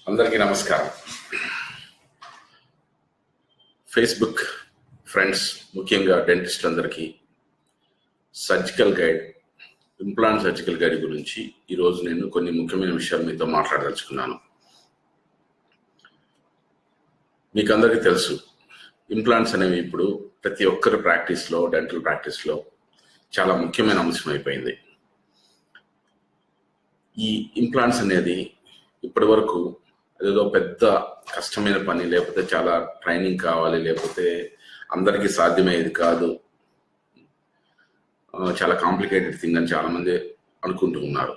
అందరికీ నమస్కారం. Facebook friends, ముఖ్యంగా డెంటిస్టులందరికీ surgical guide, implant surgical guide గురించి ఈరోజు నేను కొన్ని ముఖ్యమైన విషయాలు మీతో మాట్లాడదలుచుకున్నాను. మీకు అందరికీ తెలుసు, ఇంప్లాంట్స్ అనేవి ఇప్పుడు ప్రతి ఒక్కరి ప్రాక్టీస్లో, డెంటల్ ప్రాక్టీస్లో చాలా ముఖ్యమైన అంశం అయిపోయింది. ఈ ఇంప్లాంట్స్ అనేది ఇప్పటి వరకు అదేదో పెద్ద కష్టమైన పని, లేకపోతే చాలా ట్రైనింగ్ కావాలి, లేకపోతే అందరికీ సాధ్యమయ్యేది కాదు, చాలా కాంప్లికేటెడ్ థింగ్ అని చాలామంది అనుకుంటూ ఉన్నారు.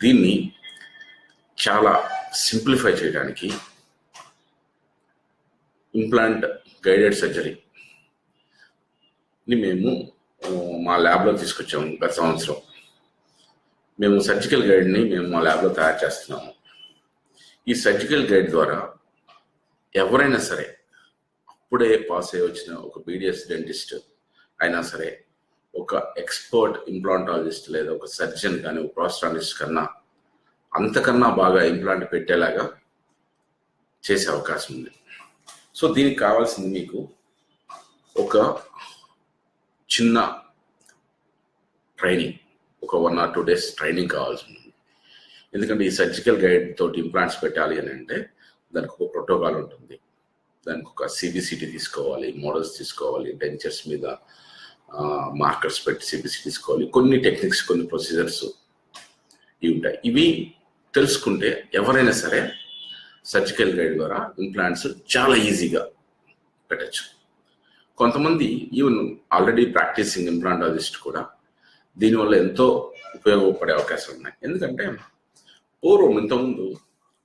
దీన్ని చాలా సింప్లిఫై చేయడానికి ఇంప్లాంట్ గైడెడ్ సర్జరీని మేము మా ల్యాబ్లో తీసుకొచ్చాము. గత సంవత్సరం మేము సర్జికల్ గైడ్ని మా ల్యాబ్లో తయారు చేస్తున్నాము. ఈ సర్జికల్ గైడ్ ద్వారా ఎవరైనా సరే, అప్పుడే పాస్ అయ్యి వచ్చిన ఒక బీడిఎస్ డెంటిస్ట్ అయినా సరే, ఒక ఎక్స్పర్ట్ ఇంప్లాంటాలజిస్ట్ లేదా ఒక సర్జన్ కానీ, ఒక ప్రాస్టాలజిస్ట్ కన్నా అంతకన్నా బాగా ఇంప్లాంట్ పెట్టేలాగా చేసే అవకాశం ఉంది. సో దీనికి కావాల్సింది మీకు ఒక చిన్న ట్రైనింగ్, ఒక 1 or 2 days ట్రైనింగ్ కావాల్సి ఉంది. ఎందుకంటే ఈ సర్జికల్ గైడ్ తోటి ఇంప్లాంట్స్ పెట్టాలి అని అంటే దానికి ఒక ప్రోటోకాల్ ఉంటుంది. దానికి ఒక సిబిసిటీ తీసుకోవాలి, మోడల్స్ తీసుకోవాలి, డెంచర్స్ మీద మార్కర్స్ పెట్టి సిబిసిటీ తీసుకోవాలి, కొన్ని టెక్నిక్స్, కొన్ని ప్రొసీజర్స్ ఇవి ఉంటాయి. ఇవి తెలుసుకుంటే ఎవరైనా సరే సర్జికల్ గైడ్ ద్వారా ఇంప్లాంట్స్ చాలా ఈజీగా పెట్టచ్చు. కొంతమంది ఈవెన్ ఆల్రెడీ ప్రాక్టీసింగ్ ఇంప్లాంటాలజిస్ట్ కూడా దీనివల్ల ఎంతో ఉపయోగపడే అవకాశాలు ఉన్నాయి. ఎందుకంటే పూర్వం ఇంతకుముందు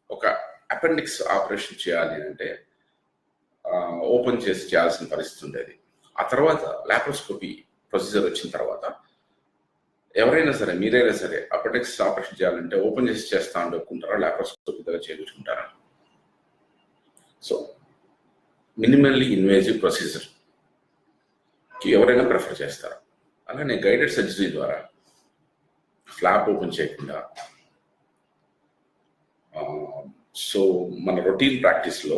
ఒక అపెండిక్స్ ఆపరేషన్ చేయాలి అంటే ఓపెన్ చేసి చేయాల్సిన పరిస్థితి ఉండేది. ఆ తర్వాత లాప్రోస్కోపీ ప్రొసీజర్ వచ్చిన తర్వాత ఎవరైనా సరే, మీరైనా సరే అపెండిక్స్ ఆపరేషన్ చేయాలంటే ఓపెన్ చేసి చేస్తా అని ఒప్పుకుంటారా, లాప్రోస్కోపీ దగ్గర చేయించుకుంటారా? సో మినిమల్లీ ఇన్వేజివ్ ప్రొసీజర్కి ఎవరైనా ప్రిఫర్ చేస్తారు. అలానే గైడెడ్ సర్జరీ ద్వారా ఫ్లాప్ ఓపెన్ చేయకుండా, సో మన రొటీన్ ప్రాక్టీస్లో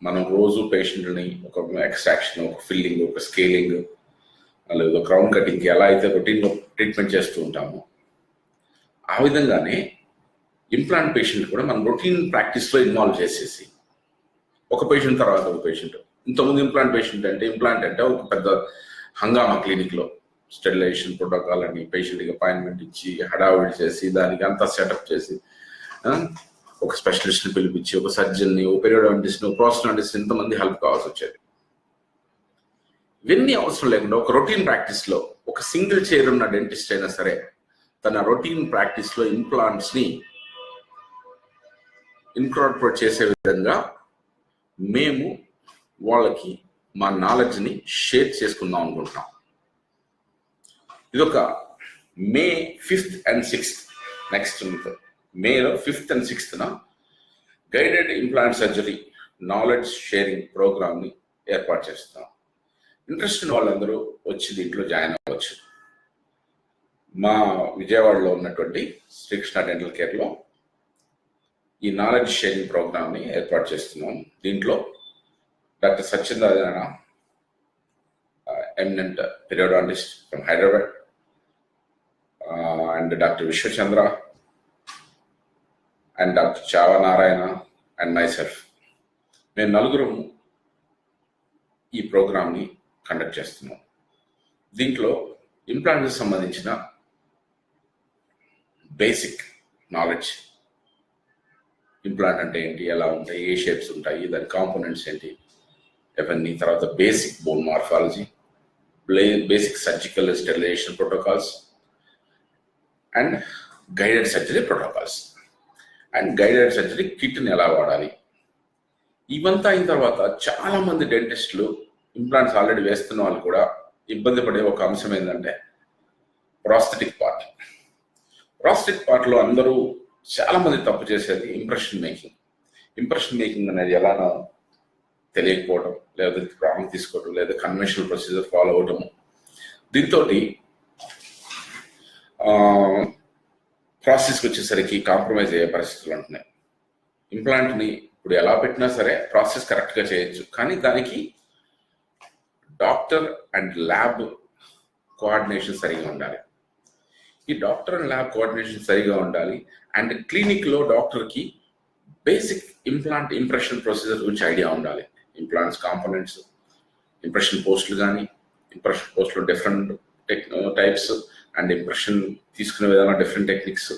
మనం రోజు పేషెంట్ని ఒక ఎక్స్ట్రాక్షన్, ఒక ఫిల్లింగ్, ఒక స్కేలింగ్ లేదా క్రౌన్ కటింగ్కి ఎలా అయితే రొటీన్లో ట్రీట్మెంట్ చేస్తూ ఉంటామో, ఆ విధంగానే ఇంప్లాంట్ పేషెంట్ కూడా మనం రొటీన్ ప్రాక్టీస్లో ఇన్వాల్వ్ చేసేసి ఒక పేషెంట్ తర్వాత ఒక పేషెంట్. ఇంతకుముందు ఇంప్లాంట్ అంటే ఒక పెద్ద హంగామా క్లినిక్లో స్టెరిలైజేషన్ ప్రోటోకాల్ అని పేషెంట్కి అపాయింట్మెంట్ ఇచ్చి హడావిడి చేసి దానికి అంతా సెటప్ చేసి ఒక స్పెషలిస్ట్ని పిలిపించి, ఒక సర్జన్ని, ఒక పెరియోడాంటిస్ట్ని, ఒక ప్రాస్టాలజిస్ట్, ఇంతమంది హెల్ప్ కావాల్సి వచ్చేది. ఇవన్నీ అవసరం లేకుండా ఒక రొటీన్ ప్రాక్టీస్లో ఒక సింగిల్ చైర్ ఉన్న డెంటిస్ట్ అయినా సరే తన రొటీన్ ప్రాక్టీస్లో ఇంప్లాంట్స్ని ఇన్కార్పొరేట్ చేసే విధంగా మేము వాళ్ళకి మా నాలెడ్జ్ని షేర్ చేసుకుందాం అనుకుంటున్నాం. ఇదొక May 5th and 6th, next మేలో 5th and 6th guided implant surgery knowledge sharing ప్రోగ్రామ్ని ఏర్పాటు చేస్తున్నాం. ఇంట్రెస్ట్ ఉన్న వాళ్ళందరూ వచ్చి దీంట్లో జాయిన్ అవ్వచ్చు. మా విజయవాడలో ఉన్నటువంటి శ్రీకృష్ణ డెంటల్ కేర్లో ఈ నాలెడ్జ్ షేరింగ్ ప్రోగ్రామ్ని ఏర్పాటు చేస్తున్నాం. దీంట్లో doctor Satyendra, eminent periodontist from Hyderabad, and doctor Vishwachandra and doctor Chava Narayana and my self, మేము నలుగురు ఈ ప్రోగ్రామ్ని కండక్ట్ చేస్తున్నాం. దీంట్లో ఇంప్లాంట్కి సంబంధించిన బేసిక్ నాలెడ్జ్, ఇంప్లాంట్ అంటే ఏంటి, ఎలా ఉంటాయి, ఏ షేప్స్ ఉంటాయి, దాని కాంపోనెంట్స్ ఏంటి, ఇవన్నీ, తర్వాత basic bone morphology, basic surgical sterilization protocols and guided surgery protocols and guided surgery కిట్ని ఎలా వాడాలి. ఇవంతా అయిన తర్వాత చాలామంది డెంటిస్టులు, ఇంప్లాంట్స్ ఆల్రెడీ వేస్తున్న వాళ్ళు కూడా ఇబ్బంది పడే ఒక అంశం ఏంటంటే ప్రాస్థెటిక్ పార్ట్లో అందరూ చాలామంది తప్పు చేసేది ఇంప్రెషన్ మేకింగ్ అనేది ఎలానో తెలియకపోవడం, లేదా రాంగ్ తీసుకోవడం, లేదా కన్వెన్షనల్ ప్రొసీజర్ ఫాలో అవ్వటం. దీంతో ప్రాసెస్కి వచ్చేసరికి కాంప్రమైజ్ అయ్యే పరిస్థితులు ఉంటున్నాయి. ఇంప్లాంట్ని ఇప్పుడు ఎలా పెట్టినా సరే ప్రాసెస్ కరెక్ట్గా చేయొచ్చు, కానీ దానికి డాక్టర్ అండ్ ల్యాబ్ కోఆర్డినేషన్ సరిగా ఉండాలి. ఈ డాక్టర్ అండ్ ల్యాబ్ కోఆర్డినేషన్ సరిగా ఉండాలి. అండ్ క్లినిక్లో డాక్టర్కి బేసిక్ ఇంప్లాంట్ ఇంప్రెషన్ ప్రొసీజర్ గురించి ఐడియా ఉండాలి. ఇంప్లాంట్స్ కాంపోనెంట్స్, ఇంప్రెషన్ పోస్టులు కానీ, ఇంప్రెషన్ పోస్టులో డిఫరెంట్ టైప్స్ అండ్ ఇంప్రెషన్ తీసుకునే విధానం డిఫరెంట్ టెక్నిక్స్,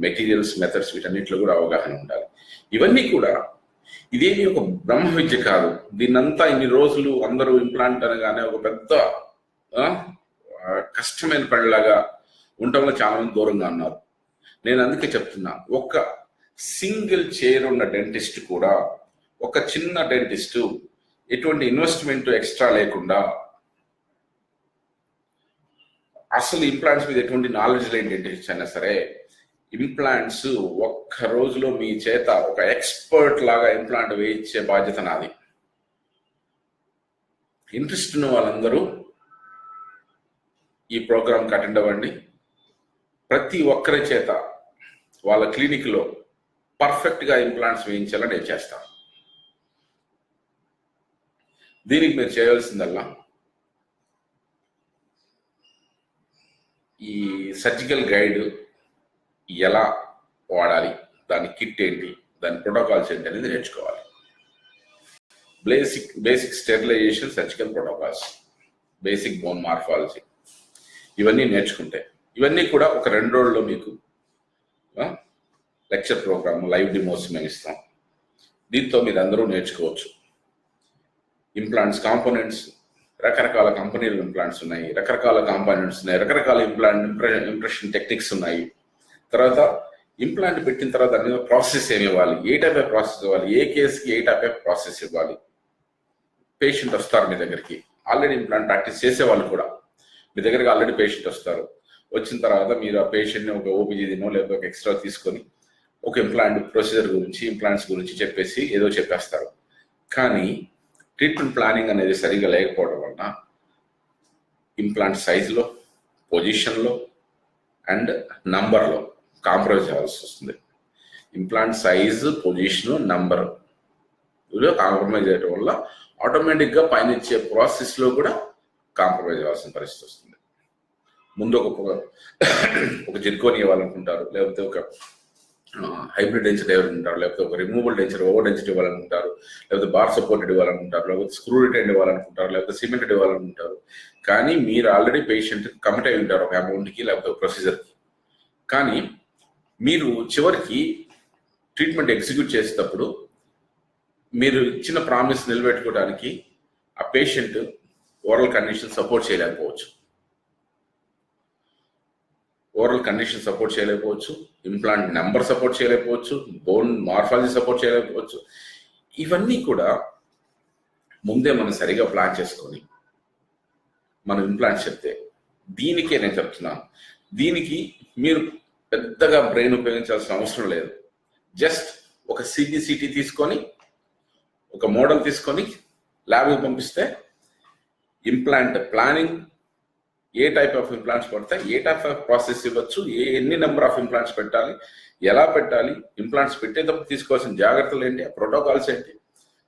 మెటీరియల్స్, మెథడ్స్, వీటన్నిటిలో కూడా అవగాహన ఉండాలి. ఇవన్నీ కూడా ఇదేమి ఒక బ్రహ్మ విద్య కాదు. దీన్నంతా ఇన్ని రోజులు అందరూ ఇంప్లాంట్ అనగానే ఒక పెద్ద కష్టమైన పనిలాగా ఉండటంలో చాలా మంది దూరంగా ఉన్నారు. నేను అందుకే చెప్తున్నా, ఒక సింగిల్ చైర్ ఉన్న డెంటిస్ట్ కూడా, ఒక చిన్న డెంటిస్ట్ ఎటువంటి ఇన్వెస్ట్మెంట్ ఎక్స్ట్రా లేకుండా, అసలు ఇంప్లాంట్స్ మీద ఎటువంటి నాలెడ్జ్ లేని డెంటిస్ట్ అయినా సరే, ఇంప్లాంట్స్ ఒక్క రోజులో మీ చేత ఒక ఎక్స్పర్ట్ లాగా ఇంప్లాంట్ వేయించే బాధ్యత నాది. ఇంట్రెస్ట్ ఉన్న వాళ్ళందరూ ఈ ప్రోగ్రామ్కి అటెండ్ అవ్వండి. ప్రతి ఒక్కరి చేత వాళ్ళ క్లినిక్లో పర్ఫెక్ట్గా ఇంప్లాంట్స్ వేయించాలని నేను చేస్తాను. దీనికి మీరు చేయాల్సిందల్లా ఈ సర్జికల్ గైడ్ ఎలా వాడాలి, దాని కిట్ ఏంటి, దాని ప్రోటోకాల్స్ ఏంటి అనేది నేర్చుకోవాలి. Basic sterilization, surgical protocols, basic bone morphology, ఇవన్నీ నేర్చుకుంటే, ఇవన్నీ కూడా ఒక 2 రోజుల్లో మీకు లెక్చర్ ప్రోగ్రామ్, లైవ్ డిమోస్ మేము ఇస్తాం. దీంతో మీరు అందరూ నేర్చుకోవచ్చు. ఇంప్లాంట్స్ కాంపోనెంట్స్, రకరకాల కంపెనీలు ఇంప్లాంట్స్ ఉన్నాయి, రకరకాల కాంపోనెంట్స్ ఉన్నాయి, రకరకాల ఇంప్రెషన్ టెక్నిక్స్ ఉన్నాయి. తర్వాత ఇంప్లాంట్ పెట్టిన తర్వాత అన్ని ప్రాసెస్ ఏమి ఇవ్వాలి, ఏ టైప్ ఆఫ్ ప్రాసెస్ ఇవ్వాలి, ఏ కేసుకి ఏ టైప్ ఆఫ్ ప్రాసెస్ ఇవ్వాలి. పేషెంట్ వస్తారు మీ దగ్గరికి, ఆల్రెడీ ఇంప్లాంట్ ప్రాక్టీస్ చేసేవాళ్ళు కూడా మీ దగ్గరికి ఆల్రెడీ పేషెంట్ వస్తారు. వచ్చిన తర్వాత మీరు ఆ పేషెంట్ని ఒక ఓపీజీనో లేకపోతే ఒక ఎక్స్ట్రా తీసుకొని ఒక ఇంప్లాంట్ ప్రొసీజర్ గురించి, ఇంప్లాంట్స్ గురించి చెప్పేసి ఏదో చెప్పేస్తారు. కానీ ట్రీట్మెంట్ ప్లానింగ్ అనేది సరిగా లేకపోవడం వలన ఇంప్లాంట్ సైజులో, పొజిషన్లో అండ్ నంబర్లో కాంప్రమైజ్ అవ్వాల్సి వస్తుంది. ఇంప్లాంట్ సైజు, పొజిషను, నంబర్ ఇవిలో కాంప్రమైజ్ అయ్యడం వల్ల ఆటోమేటిక్గా పైన ఇచ్చే ప్రాసెస్లో కూడా కాంప్రమైజ్ అవ్వాల్సిన పరిస్థితి వస్తుంది. ముందు ఒక జిర్కోని ఇవ్వాలనుకుంటారు, లేకపోతే ఒక హైబ్రిడ్ డెన్సిటీ ఇవ్వాలనుకుంటారు, లేకపోతే ఒక రిమూవబుల్ డెన్సిటీ, ఓవర్ డెన్సిటీ ఇవ్వాలనుకుంటారు, లేకపోతే బార్ సపోర్టెడ్ ఇవ్వాలనుకుంటారు, లేకపోతే స్క్రూ రిటైన్ ఇవ్వాలనుకుంటారు, లేకపోతే సిమెంటెడ్ ఇవ్వాలనుకుంటారు. కానీ మీరు ఆల్రెడీ పేషెంట్ కమిట్ అయి ఉంటారు ఒక అమౌంట్కి లేకపోతే ఒక ప్రొసీజర్కి. కానీ మీరు చివరికి ట్రీట్మెంట్ ఎగ్జిక్యూట్ చేసేటప్పుడు మీరు ఇచ్చిన ప్రామిస్ నిలబెట్టుకోవడానికి ఆ పేషెంట్ ఓరల్ కండిషన్ సపోర్ట్ చేయలేకపోవచ్చు, ఇంప్లాంట్ నెంబర్ సపోర్ట్ చేయలేకపోవచ్చు, బోన్ మార్ఫాలజీ సపోర్ట్ చేయలేకపోవచ్చు. ఇవన్నీ కూడా ముందే మనం సరిగా ప్లాన్ చేసుకొని మనం ఇంప్లాంట్ చెప్తే, దీనికే నేను చెప్తున్నాను, దీనికి మీరు పెద్దగా బ్రెయిన్ ఉపయోగించాల్సిన అవసరం లేదు. జస్ట్ ఒక సిబిసిటీ తీసుకొని, ఒక మోడల్ తీసుకొని ల్యాబ్కి పంపిస్తే implant planning, A type of implants పడతాయి, ఏ టైప్ ఆఫ్ ప్రాసెస్ ఇవ్వచ్చు, ఎన్ని నెంబర్ ఆఫ్ ఇంప్లాంట్స్ పెట్టాలి, ఎలా పెట్టాలి, ఇంప్లాంట్స్ పెట్టేటప్పుడు తీసుకోవాల్సిన జాగ్రత్తలు ఏంటి, ఆ ప్రోటోకాల్స్ ఏంటి,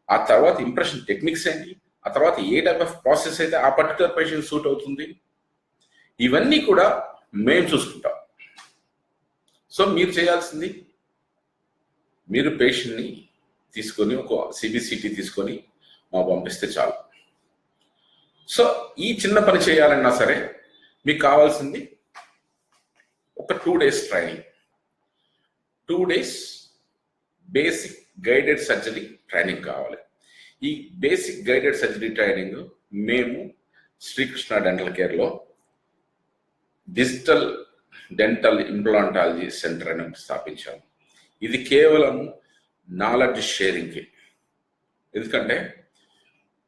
ఆ తర్వాత ఇంప్రెషన్ టెక్నిక్స్ ఏంటి, ఆ తర్వాత ఏ టైప్ ఆఫ్ ప్రాసెస్ అయితే ఆ పర్టికులర్ పేషెంట్ సూట్ అవుతుంది, ఇవన్నీ కూడా మేము చూసుకుంటాం. సో మీరు చేయాల్సింది, మీరు పేషెంట్ని తీసుకొని ఒక సిబిసిటీ తీసుకొని మా పంపిస్తే చాలు. సో ఈ చిన్న పని చేయాలన్నా సరే మీకు కావాల్సింది ఒక 2 days training, 2 days basic guided surgery training కావాలి. ఈ బేసిక్ గైడెడ్ సర్జరీ ట్రైనింగ్ మేము శ్రీకృష్ణ డెంటల్ కేర్లో డిజిటల్ డెంటల్ ఇంప్లాంటాలజీ సెంటర్ అని స్థాపించాము. ఇది కేవలం నాలెడ్జ్ షేరింగ్కి. ఎందుకంటే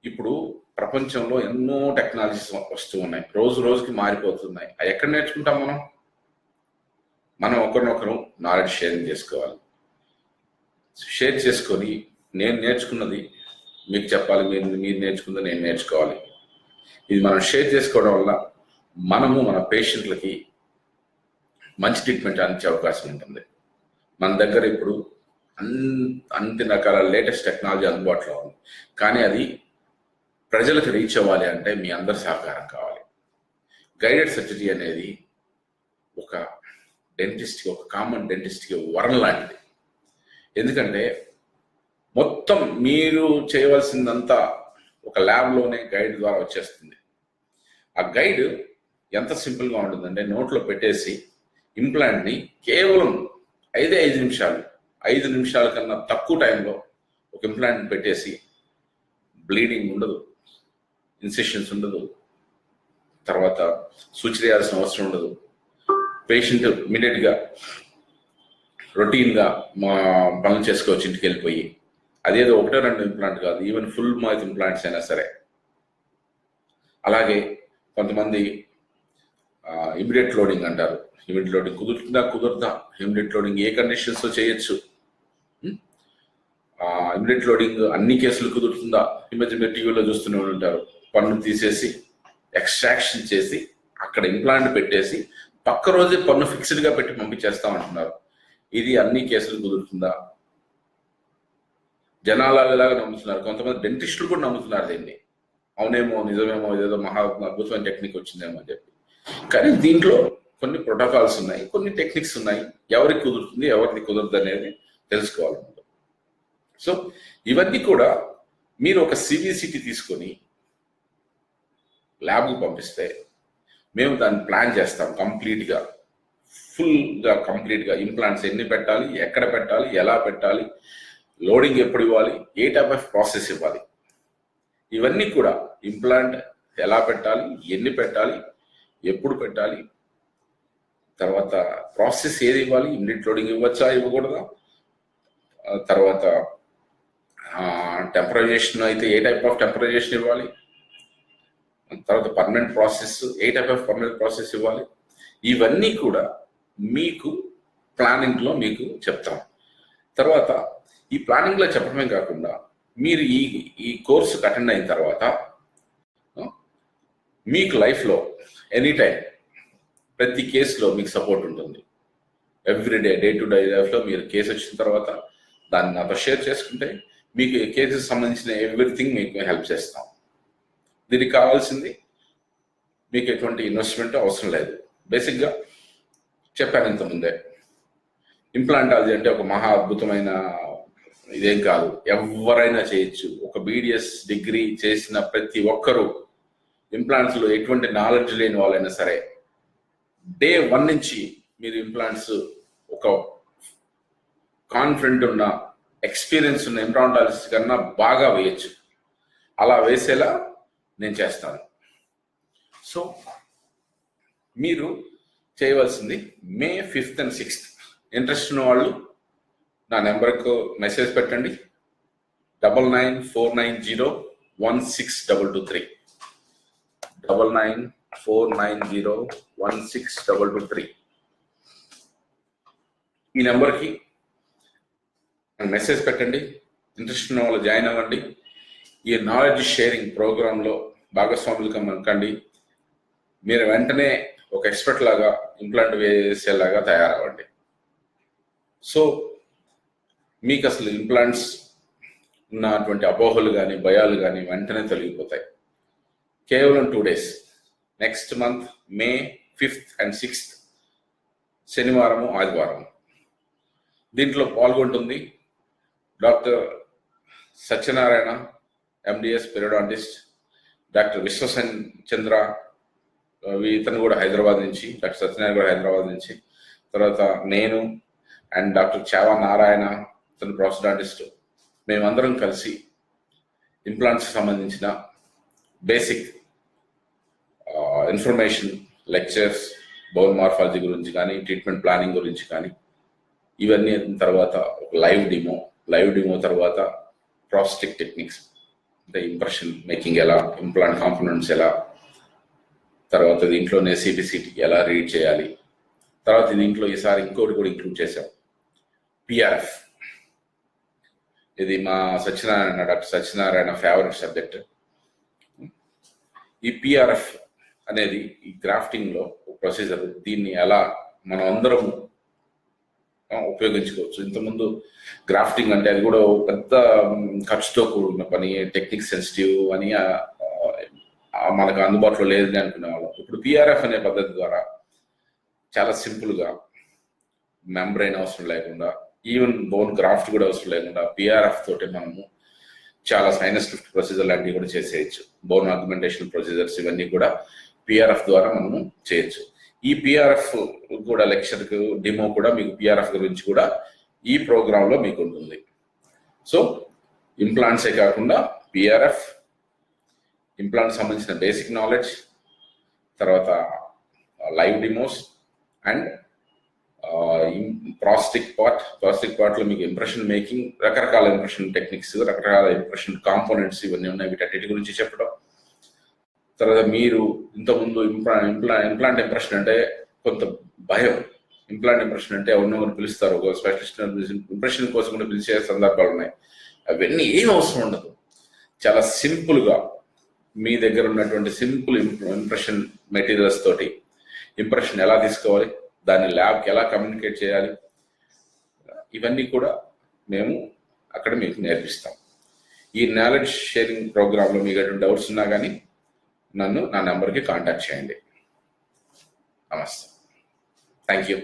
ఇప్పుడు ప్రపంచంలో ఎన్నో టెక్నాలజీస్ వస్తూ ఉన్నాయి, రోజు రోజుకి మారిపోతున్నాయి. అవి ఎక్కడ నేర్చుకుంటాం? మనం ఒకరినొకరు నాలెడ్జ్ షేరింగ్ చేసుకోవాలి. షేర్ చేసుకొని నేను నేర్చుకున్నది మీకు చెప్పాలి, మీరు నేర్చుకున్నది నేను నేర్చుకోవాలి. ఇది మనం షేర్ చేసుకోవడం వల్ల మనము మన పేషెంట్లకి మంచి ట్రీట్మెంట్ అందించే అవకాశం ఉంటుంది. మన దగ్గర ఇప్పుడు అన్ని రకాల లేటెస్ట్ టెక్నాలజీ అందుబాటులో ఉంది. కానీ అది ప్రజలకు రీచ్ అవ్వాలి అంటే మీ అందరి సహకారం కావాలి. గైడెడ్ సర్జరీ అనేది ఒక డెంటిస్ట్కి, ఒక కామన్ డెంటిస్ట్కి వరం లాంటిది. ఎందుకంటే మొత్తం మీరు చేయవలసిందంతా ఒక ల్యాబ్లోనే గైడ్ ద్వారా వచ్చేస్తుంది. ఆ గైడ్ ఎంత సింపుల్గా ఉంటుందంటే నోట్లో పెట్టేసి ఇంప్లాంట్ని కేవలం 5 నిమిషాలు, 5 నిమిషాల కన్నా తక్కువ టైంలో ఒక ఇంప్లాంట్ పెట్టేసి బ్లీడింగ్ ఉండదు, ఇన్సెషన్స్ ఉండదు, తర్వాత సూచన చేయాల్సిన అవసరం ఉండదు. పేషెంట్ ఇమీడియట్గా రొటీన్గా మా పనులు చేసుకోవచ్చు ఇంటికి వెళ్ళిపోయి. అదేదో 1-2 ఇంప్లాంట్ కాదు, ఈవెన్ ఫుల్ మౌత్ ఇంప్లాంట్స్ అయినా సరే. అలాగే కొంతమంది ఇమీడియట్ లోడింగ్ అంటారు. ఇమీడియట్ లోడింగ్ కుదురుతుందా? ఇమీడియట్ లోడింగ్ ఏ కండిషన్స్లో చేయొచ్చు? ఇమీడియట్ లోడింగ్ అన్ని కేసులు కుదురుతుందా? ఈ మధ్య మీరు టీవీలో చూస్తూనే ఉంటారు, పన్ను తీసేసి ఎక్స్ట్రాక్షన్ చేసి అక్కడ ఇంప్లాంట్ పెట్టేసి పక్క రోజే పన్ను ఫిక్స్డ్గా పెట్టి పంపించేస్తామంటున్నారు. ఇది అన్ని కేసులు కుదురుతుందా? జనాలు అలాగా నమ్ముతున్నారు. కొంతమంది డెంటిస్టులు కూడా నమ్ముతున్నారు దీన్ని. అవునేమో, నిజమేమో, ఇదేదో మహా అద్భుతమైన టెక్నిక్ వచ్చిందేమో అని చెప్పి. కానీ దీంట్లో కొన్ని ప్రోటోకాల్స్ ఉన్నాయి, కొన్ని టెక్నిక్స్ ఉన్నాయి. ఎవరికి కుదురుతుంది, ఎవరికి కుదరదు అనేది తెలుసుకోవాలి. సో ఇవన్నీ కూడా మీరు ఒక సిబిసిటీ తీసుకొని ల్యాబ్కి పంపిస్తే మేము దాన్ని ప్లాన్ చేస్తాం కంప్లీట్గా, ఫుల్గా కంప్లీట్గా. ఇంప్లాంట్స్ ఎన్ని పెట్టాలి, ఎక్కడ పెట్టాలి, ఎలా పెట్టాలి, లోడింగ్ ఎప్పుడు ఇవ్వాలి, ఏ టైప్ ఆఫ్ ప్రాసెస్ ఇవ్వాలి, ఇవన్నీ కూడా ఇంప్లాంట్ ఎలా పెట్టాలి, ఎన్ని పెట్టాలి, ఎప్పుడు పెట్టాలి, తర్వాత ప్రాసెస్ ఏది ఇవ్వాలి, ఇమ్మీడియట్ లోడింగ్ ఇవ్వచ్చా ఇవ్వకూడదా, తర్వాత టెంపరైజేషన్ అయితే ఏ టైప్ ఆఫ్ టెంపరైజేషన్ ఇవ్వాలి, తర్వాత permanent process A type of permanent process ఇవ్వాలి, ఇవన్నీ కూడా మీకు ప్లానింగ్లో మీకు చెప్తాం. తర్వాత ఈ ప్లానింగ్లో చెప్పడమే కాకుండా మీరు ఈ కోర్సుకు అటెండ్ అయిన తర్వాత మీకు లైఫ్లో ఎనీ టైం ప్రతి కేసులో మీకు సపోర్ట్ ఉంటుంది. ఎవ్రీడే, డే టు డే లైఫ్లో మీరు కేసు వచ్చిన తర్వాత దాన్ని నాతో షేర్ చేసుకుంటే మీకు కేసుకి సంబంధించిన ఎవ్రీథింగ్ మీకు హెల్ప్ చేస్తాం. దీనికి కావాల్సింది మీకు ఎటువంటి ఇన్వెస్ట్మెంట్ అవసరం లేదు. బేసిక్గా చెప్పాను ఇంతకుముందే, ఇంప్లాంటాలజీ అంటే ఒక మహా అద్భుతమైన ఇదేం కాదు, ఎవరైనా చేయొచ్చు. ఒక BDS డిగ్రీ చేసిన ప్రతి ఒక్కరూ, ఇంప్లాంట్స్లో ఎటువంటి నాలెడ్జ్ లేని వాళ్ళైనా సరే, డే 1 నుంచి మీరు ఇంప్లాంట్స్ ఒక కాన్ఫిడెంట్ ఉన్న, ఎక్స్పీరియన్స్ ఉన్న ఇంప్లాంటాలజిస్ట్ కన్నా బాగా వేయచ్చు. అలా వేసేలా నేను చేస్తాను. సో మీరు చేయవలసింది May 5th and 6th interest ఉన్న వాళ్ళు నా నెంబర్కు మెసేజ్ పెట్టండి. 9949016223 9949016223 ఈ నెంబర్కి మెసేజ్ పెట్టండి. ఇంట్రెస్ట్ ఉన్న వాళ్ళు జాయిన్ అవ్వండి. ఈ నాలెడ్జ్ షేరింగ్ ప్రోగ్రాంలో భాగస్వాములు కండి. మీరు వెంటనే ఒక ఎక్స్పర్ట్ లాగా ఇంప్లాంట్ వేసేలాగా తయారవ్వండి. సో మీకు అసలు ఇంప్లాంట్స్ ఉన్నటువంటి అపోహలు కానీ, భయాలు కానీ వెంటనే తొలగిపోతాయి. కేవలం 2 days, next month May 5th and 6th శనివారము, ఆదివారం. దీంట్లో పాల్గొంటుంది doctor Satyanarayana MDS periodontist, doctor Vishwasan Chandra, ఇతను కూడా హైదరాబాద్ నుంచి, డాక్టర్ సత్యనారాయణ కూడా హైదరాబాద్ నుంచి, తర్వాత నేను అండ్ డాక్టర్ చావా నారాయణ, ఇతను ప్రాస్టాటిస్ట్. మేమందరం కలిసి ఇంప్లాంట్స్కి సంబంధించిన basic information, lectures, bone morphology గురించి కానీ, ట్రీట్మెంట్ ప్లానింగ్ గురించి కానీ, ఇవన్నీ తర్వాత ఒక లైవ్ డిమో తర్వాత ప్రాస్టిక్ టెక్నిక్స్ అంటే ఇంప్రెషన్ మేకింగ్ ఎలా, ఇంప్లాంట్ కాంపోనెంట్స్ ఎలా, తర్వాత దీంట్లోనే సిబిసిటీ ఎలా రీడ్ చేయాలి, తర్వాత దీంట్లో ఈసారి ఇంకోటి కూడా ఇంక్లూడ్ చేసాం, PRF. ఇది మా డాక్టర్ సత్యనారాయణ ఫేవరెట్ సబ్జెక్ట్. ఈ PRF అనేది ఈ గ్రాఫ్టింగ్లో ప్రొసీజర్. దీన్ని ఎలా మనం అందరం ఉపయోగించుకోవచ్చు. ఇంతకుముందు గ్రాఫ్టింగ్ అంటే అది కూడా పెద్ద ఖర్చుతో కూడిన పని, టెక్నిక్ సెన్సిటివ్ అని మనకు అందుబాటులో లేదని అనుకునే వాళ్ళం. ఇప్పుడు పిఆర్ఎఫ్ అనే పద్ధతి ద్వారా చాలా సింపుల్గా మెంబ్రెయిన్ అవసరం లేకుండా, ఈవెన్ బోన్ గ్రాఫ్ట్ కూడా అవసరం లేకుండా పిఆర్ఎఫ్ తోటి మనము చాలా సైనస్ లిఫ్ట్ ప్రొసీజర్ లాంటివి కూడా చేసేయచ్చు. బోన్ ఆగ్మెంటేషన్ ప్రొసీజర్స్ ఇవన్నీ కూడా పిఆర్ఎఫ్ ద్వారా మనము చేయొచ్చు. ఈ పిఆర్ఎఫ్ కూడా లెక్చర్కి డెమో కూడా మీకు పిఆర్ఎఫ్ గురించి కూడా ఈ ప్రోగ్రాంలో మీకు ఉంటుంది. సో ఇంప్లాంట్సే కాకుండా పిఆర్ఎఫ్, ఇంప్లాంట్ సంబంధించిన బేసిక్ నాలెడ్జ్, తర్వాత లైవ్ డెమోస్ అండ్ ప్రాస్టిక్ పార్ట్లో మీకు ఇంప్రెషన్ మేకింగ్, రకరకాల ఇంప్రెషన్ టెక్నిక్స్, రకరకాల ఇంప్రెషన్ కాంపోనెంట్స్ ఇవన్నీ ఉన్నాయి. వీటన్నిటి గురించి చెప్పడం. తర్వాత మీరు ఇంతకుముందు ఇంప్లాంట్ ఇంప్రెషన్ అంటే కొంత భయం. ఇంప్లాంట్ ఇంప్రెషన్ అంటే ఎవరినో పిలుస్తారు, ఒక స్పెషలిస్ట్ ఇంప్రెషన్ కోసం కూడా పిలిచే సందర్భాలు ఉన్నాయి. అవన్నీ ఏం అవసరం ఉండదు. చాలా సింపుల్గా మీ దగ్గర ఉన్నటువంటి సింపుల్ ఇంప్రెషన్ మెటీరియల్స్ తోటి ఇంప్రెషన్ ఎలా తీసుకోవాలి, దాన్ని ల్యాబ్కి ఎలా కమ్యూనికేట్ చేయాలి, ఇవన్నీ కూడా మేము అక్కడ మీకు నేర్పిస్తాం. ఈ నాలెడ్జ్ షేరింగ్ ప్రోగ్రాంలో మీకు ఎటువంటి డౌట్స్ ఉన్నా కానీ నా నెంబర్కి కాంటాక్ట్ చేయండి. నమస్తే. Thank you.